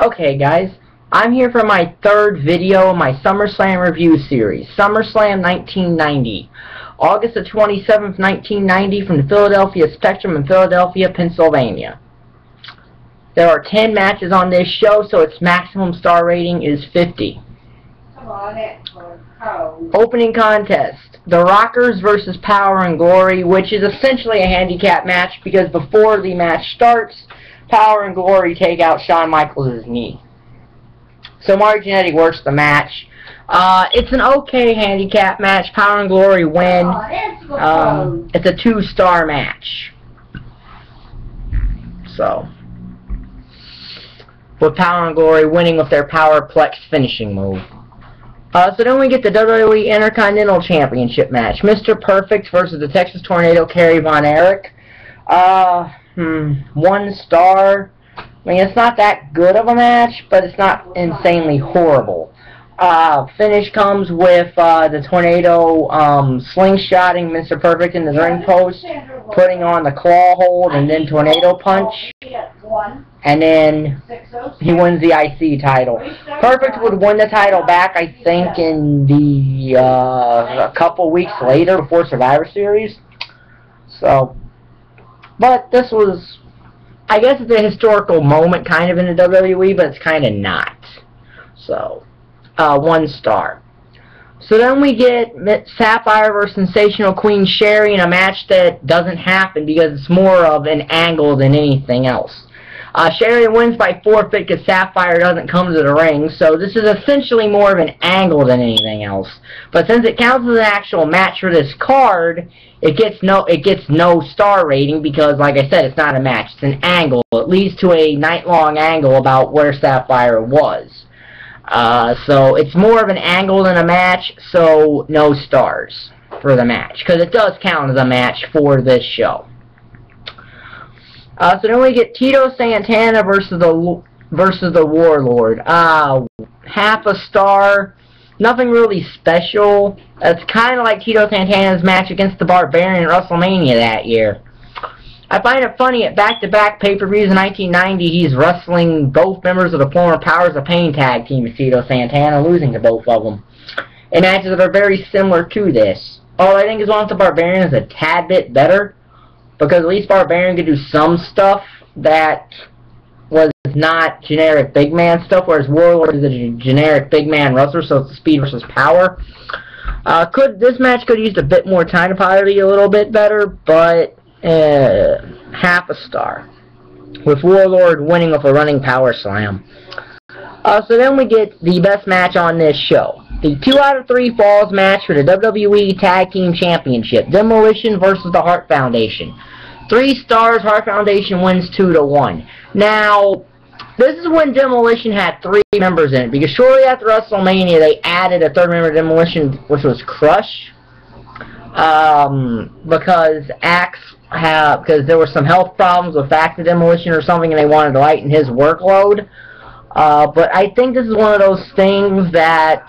Okay guys, I'm here for my third video in my SummerSlam Review Series, SummerSlam 1990. August the 27th, 1990 from the Philadelphia Spectrum in Philadelphia, Pennsylvania. There are 10 matches on this show, so its maximum star rating is 50. Opening contest, The Rockers versus Power and Glory, which is essentially a handicap match because before the match starts, Power and Glory take out Shawn Michaels' knee. So Marty Jannetty works the match. It's an okay handicap match. Power and Glory win. It's a 2-star match. So, with Power and Glory winning with their Powerplex finishing move. So then we get the WWE Intercontinental Championship match. Mr. Perfect versus the Texas Tornado, Kerry Von Erich. 1 star. I mean, it's not that good of a match, but it's not insanely horrible. Finish comes with the Tornado slingshotting Mr. Perfect in the ring post, putting on the claw hold and then Tornado punch, and then he wins the IC title. Perfect would win the title back, I think, in the a couple weeks later before Survivor Series. So, but this was, I guess it's a historical moment kind of in the WWE, but it's kind of not. So, 1 star. So then we get Sapphire versus Sensational Queen Sherry in a match that doesn't happen because it's more of an angle than anything else. Sherry wins by forfeit because Sapphire doesn't come to the ring, so this is essentially more of an angle than anything else. But since it counts as an actual match for this card, it gets no star rating because, like I said, it's not a match. It's an angle. It leads to a night-long angle about where Sapphire was. So it's more of an angle than a match, so no stars for the match because it does count as a match for this show. So then we get Tito Santana versus the Warlord. Half a star. Nothing really special. It's kind of like Tito Santana's match against the Barbarian at WrestleMania that year. I find it funny at back-to-back pay-per-views in 1990, he's wrestling both members of the former Powers of Pain tag team with Tito Santana, losing to both of them. In matches that are very similar to this. All I think is one with the Barbarian is a tad bit better, because at least Barbarian could do some stuff that was not generic big man stuff, whereas Warlord is a generic big man wrestler, so it's speed versus power. This match could have used a bit more time to probably a little bit better, but half a star, with Warlord winning with a running power slam. So then we get the best match on this show. The 2 out of 3 falls match for the WWE Tag Team Championship. Demolition versus the Hart Foundation. 3 stars, Hart Foundation wins 2-1. Now, this is when Demolition had 3 members in it, because shortly after WrestleMania they added a 3rd member of Demolition, which was Crush. Because there were some health problems with Axe of Demolition or something, and they wanted to lighten his workload. But I think this is one of those things that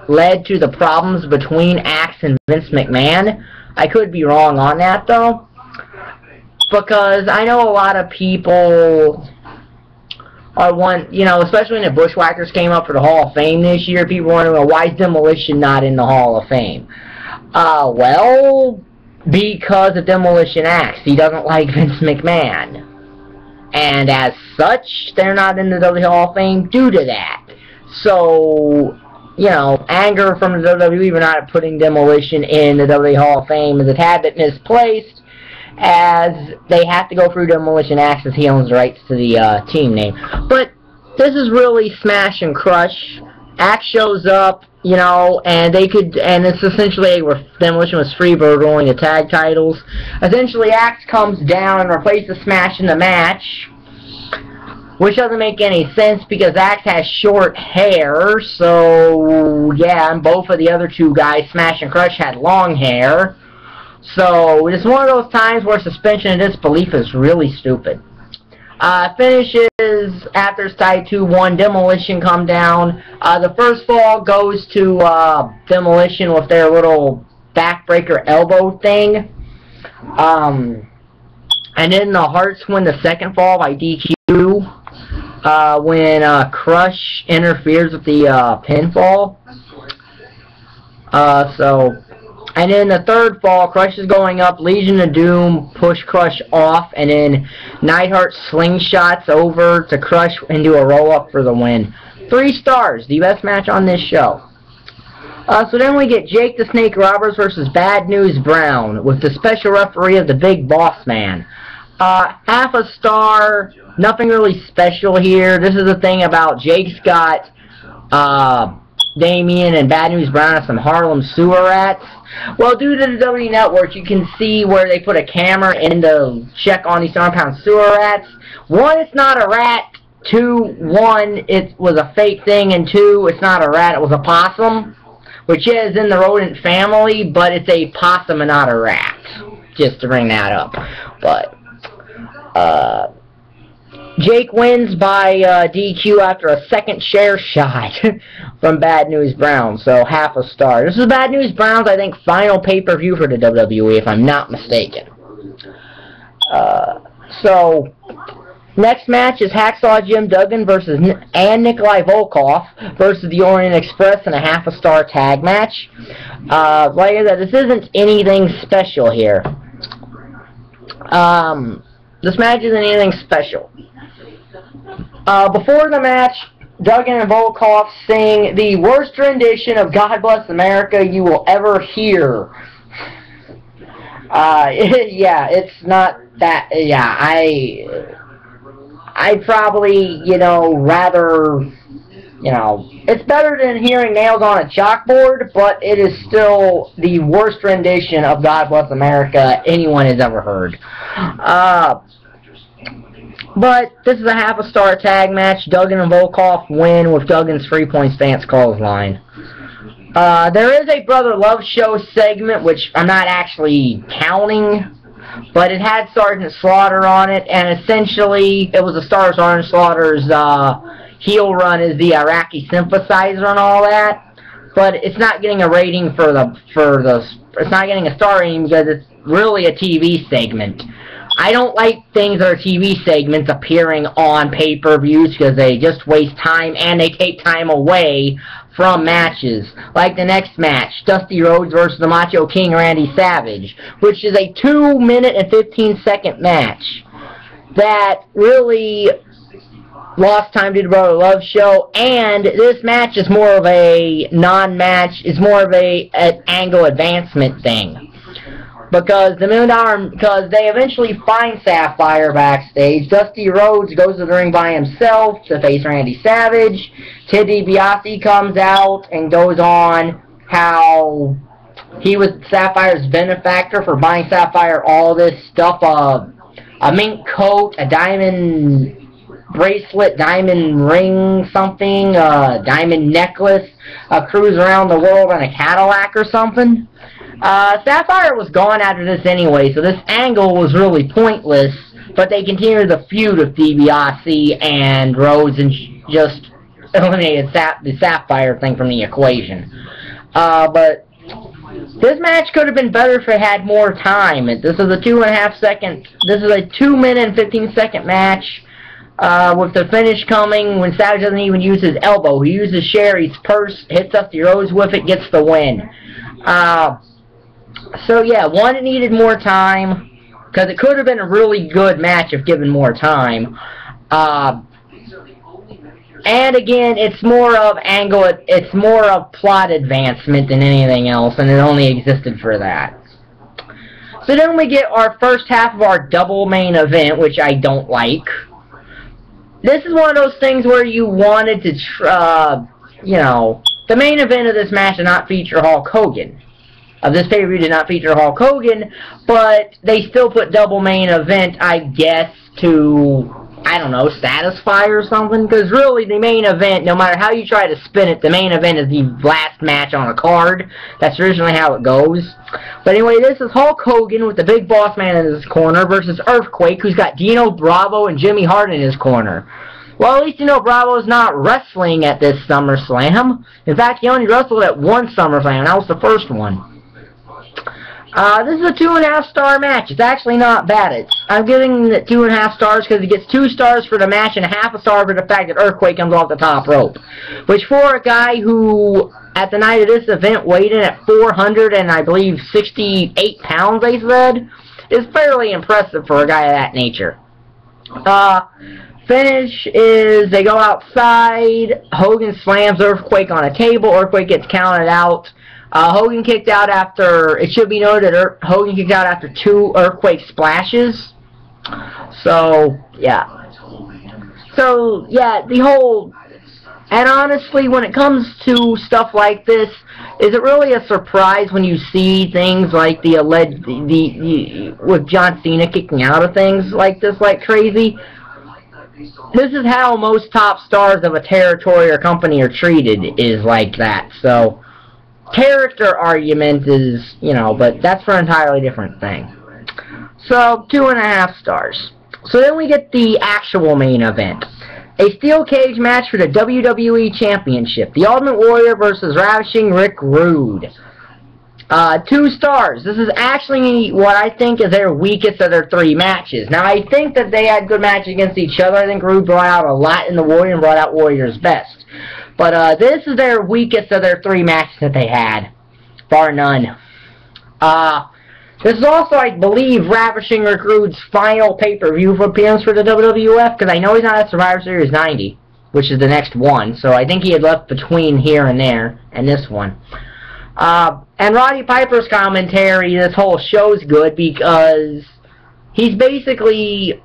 led to the problems between Axe and Vince McMahon. I could be wrong on that, though, because I know a lot of people especially when the Bushwhackers came up for the Hall of Fame this year, people wondering, well, why is Demolition not in the Hall of Fame? Well, because of Demolition Axe. He doesn't like Vince McMahon. And as such, they're not in the WWE Hall of Fame due to that. So, anger from the WWE for not putting Demolition in the WWE Hall of Fame is a tad bit misplaced, as they have to go through Demolition Axe as he owns the rights to the team name. But this is really smash and crush. Axe shows up, and it's essentially Demolition was Freebird rolling the tag titles. Essentially, Axe comes down and replaces Smash in the match, which doesn't make any sense because Axe has short hair, so yeah, and both of the other 2 guys, Smash and Crush, had long hair. So it's one of those times where suspension of disbelief is really stupid. Finishes after it's tied 2-1. Demolition come down. The first fall goes to Demolition with their little backbreaker elbow thing. And then the Harts win the second fall by DQ. when Crush interferes with the pinfall. And then the third fall, Crush is going up, Legion of Doom push Crush off, and then Neidhart slingshots over to Crush and do a roll-up for the win. 3 stars, the best match on this show. So then we get Jake the Snake Roberts versus Bad News Brown with the special referee of the Big Boss Man. Half a star, nothing really special here. This is the thing about Jake's got Damien and Bad News Brown are some Harlem sewer rats. Well, due to the WWE Network, you can see where they put a camera in to check on these 7-pound sewer rats. 1, it's not a rat. 2, 1, it was a fake thing, and 2, it's not a rat, it was a possum, which is in the rodent family, but it's a possum and not a rat, just to bring that up. But Jake wins by DQ after a second chair shot from Bad News Brown, so half a star. This is Bad News Brown's, I think, final pay-per-view for the WWE, if I'm not mistaken. So next match is Hacksaw Jim Duggan versus Nikolai Volkoff versus the Orient Express in a half a star tag match. Like I said, this isn't anything special here. This match isn't anything special. Before the match, Duggan and Volkoff sing the worst rendition of God Bless America you will ever hear. Yeah, it's not that, yeah, I'd probably, rather, it's better than hearing nails on a chalkboard, but it is still the worst rendition of God Bless America anyone has ever heard. But this is a half a star tag match. Duggan and Volkoff win with Duggan's 3-point stance clothesline. There is a Brother Love Show segment, which I'm not actually counting, but it had Sergeant Slaughter on it, and essentially it was a star of Sergeant Slaughter's heel run as the Iraqi sympathizer and all that. But it's not getting a rating it's not getting a star rating because it's really a TV segment. I don't like things that are TV segments appearing on pay-per-views because they just waste time and they take time away from matches. Like the next match, Dusty Rhodes versus the Macho King Randy Savage, which is a 2-minute and 15-second match that really lost time to the Brother Love Show, and this match is more of a non-match, it's more of an angle advancement thing. Because because they eventually find Sapphire backstage. Dusty Rhodes goes to the ring by himself to face Randy Savage. Ted DiBiase comes out and goes on how he was Sapphire's benefactor for buying Sapphire all this stuff, a mink coat, a diamond bracelet, diamond ring something, a diamond necklace, a cruise around the world in a Cadillac or something. Sapphire was gone after this anyway, so this angle was really pointless, but they continued the feud with DiBiase and Rhodes and just eliminated the Sapphire thing from the equation. But this match could have been better if it had more time. This is a 2-minute and 15-second match, with the finish coming when Savage doesn't even use his elbow. He uses Sherry's purse, hits Dusty Rhodes with it, gets the win. So yeah, one, it needed more time, because it could have been a really good match if given more time. And again, it's more of plot advancement than anything else, and it only existed for that. So then we get our first half of our double main event, which I don't like. This is one of those things where you wanted to, the main event of this match did not feature Hulk Hogan. This pay-per-view did not feature Hulk Hogan, but they still put double main event, I guess, to, I don't know, satisfy or something, because really the main event, no matter how you try to spin it, the main event is the last match on a card. That's originally how it goes. But anyway, this is Hulk Hogan with the Big Boss Man in his corner versus Earthquake, who's got Dino Bravo and Jimmy Hart in his corner. Well, at least Dino Bravo is not wrestling at this SummerSlam. In fact, he only wrestled at one SummerSlam, and that was the first one. This is a 2.5 star match. It's actually not bad. I'm giving it 2.5 stars because it gets 2 stars for the match and 0.5 star for the fact that Earthquake comes off the top rope. Which for a guy who, at the night of this event, weighed in at 400 and I believe 68 pounds, they said, is fairly impressive for a guy of that nature. Finish is they go outside. Hogan slams Earthquake on a table. Earthquake gets counted out. Hogan kicked out after, it should be noted, Hogan kicked out after 2 Earthquake splashes. So, yeah. So, yeah, the whole, and honestly, when it comes to stuff like this, is it really a surprise when you see things like the alleged, with John Cena kicking out of things like this like crazy? This is how most top stars of a territory or company are treated, is like that. So, character argument is, you know, but that's for an entirely different thing. So, 2.5 stars. So then we get the actual main event. A steel cage match for the WWE Championship. The Ultimate Warrior versus Ravishing Rick Rude. 2 stars. This is actually what I think is their weakest of their 3 matches. Now, I think that they had good matches against each other. I think Rude brought out a lot in the Warrior and brought out Warrior's best. But this is their weakest of their 3 matches that they had, bar none. This is also, I believe, Ravishing Rick Rude's final pay-per-view appearance for the WWF, because I know he's not at Survivor Series 90, which is the next one, so I think he had left between here and there, and this one. And Roddy Piper's commentary, this whole show's good, because he's basically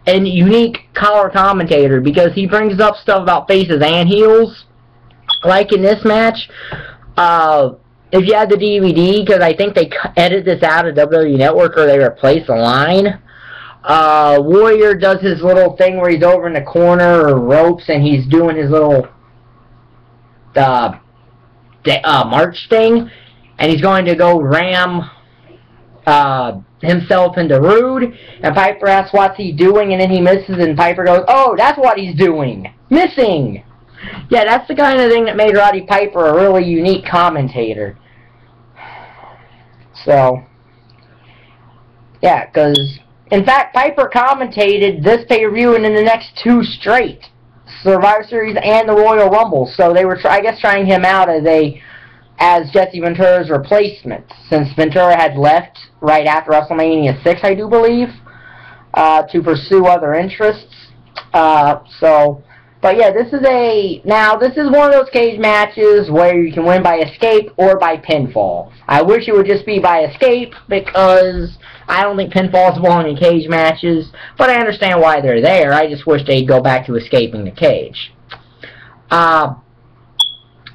a unique color commentator, because he brings up stuff about faces and heels, like in this match. If you have the DVD, because I think they edited this out of WWE Network or they replaced the line, Warrior does his little thing where he's over in the corner or ropes and he's doing his little march thing, and he's going to go ram himself into Rude, and Piper asks what's he doing, and then he misses, and Piper goes, oh, that's what he's doing, missing. Yeah, that's the kind of thing that made Roddy Piper a really unique commentator. So, yeah, because, in fact, Piper commentated this pay-per-view and then the next 2 straight, Survivor Series and the Royal Rumble, so they were, I guess, trying him out as Jesse Ventura's replacement, since Ventura had left right after WrestleMania 6, I do believe, to pursue other interests. But yeah, this is one of those cage matches where you can win by escape or by pinfall. I wish it would just be by escape, because I don't think pinfalls belong in cage matches, but I understand why they're there. I just wish they'd go back to escaping the cage.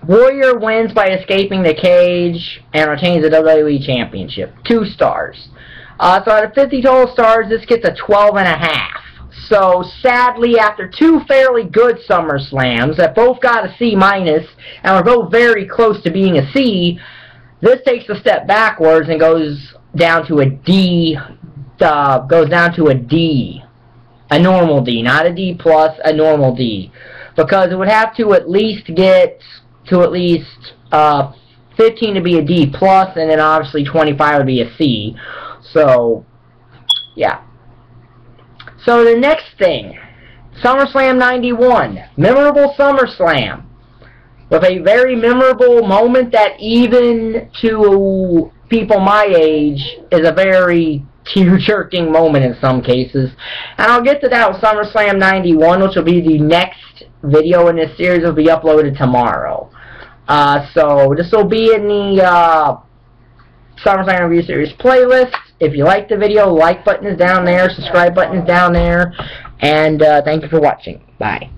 Warrior wins by escaping the cage and retains the WWE Championship. 2 stars. So out of 50 total stars, this gets a 12.5. So, sadly, after 2 fairly good SummerSlams that both got a C-, and were both very close to being a C, this takes a step backwards and goes down to a D, a normal D, not a D+, a normal D, because it would have to at least get to at least 15 to be a D+, and then obviously 25 would be a C. So, yeah. So the next thing, SummerSlam 91, memorable SummerSlam, with a very memorable moment that even to people my age is a very tear-jerking moment in some cases. And I'll get to that with SummerSlam 91, which will be the next video in this series, will be uploaded tomorrow. So this will be in the SummerSlam Review Series playlist. If you like the video, like button is down there, subscribe button is down there, and thank you for watching. Bye.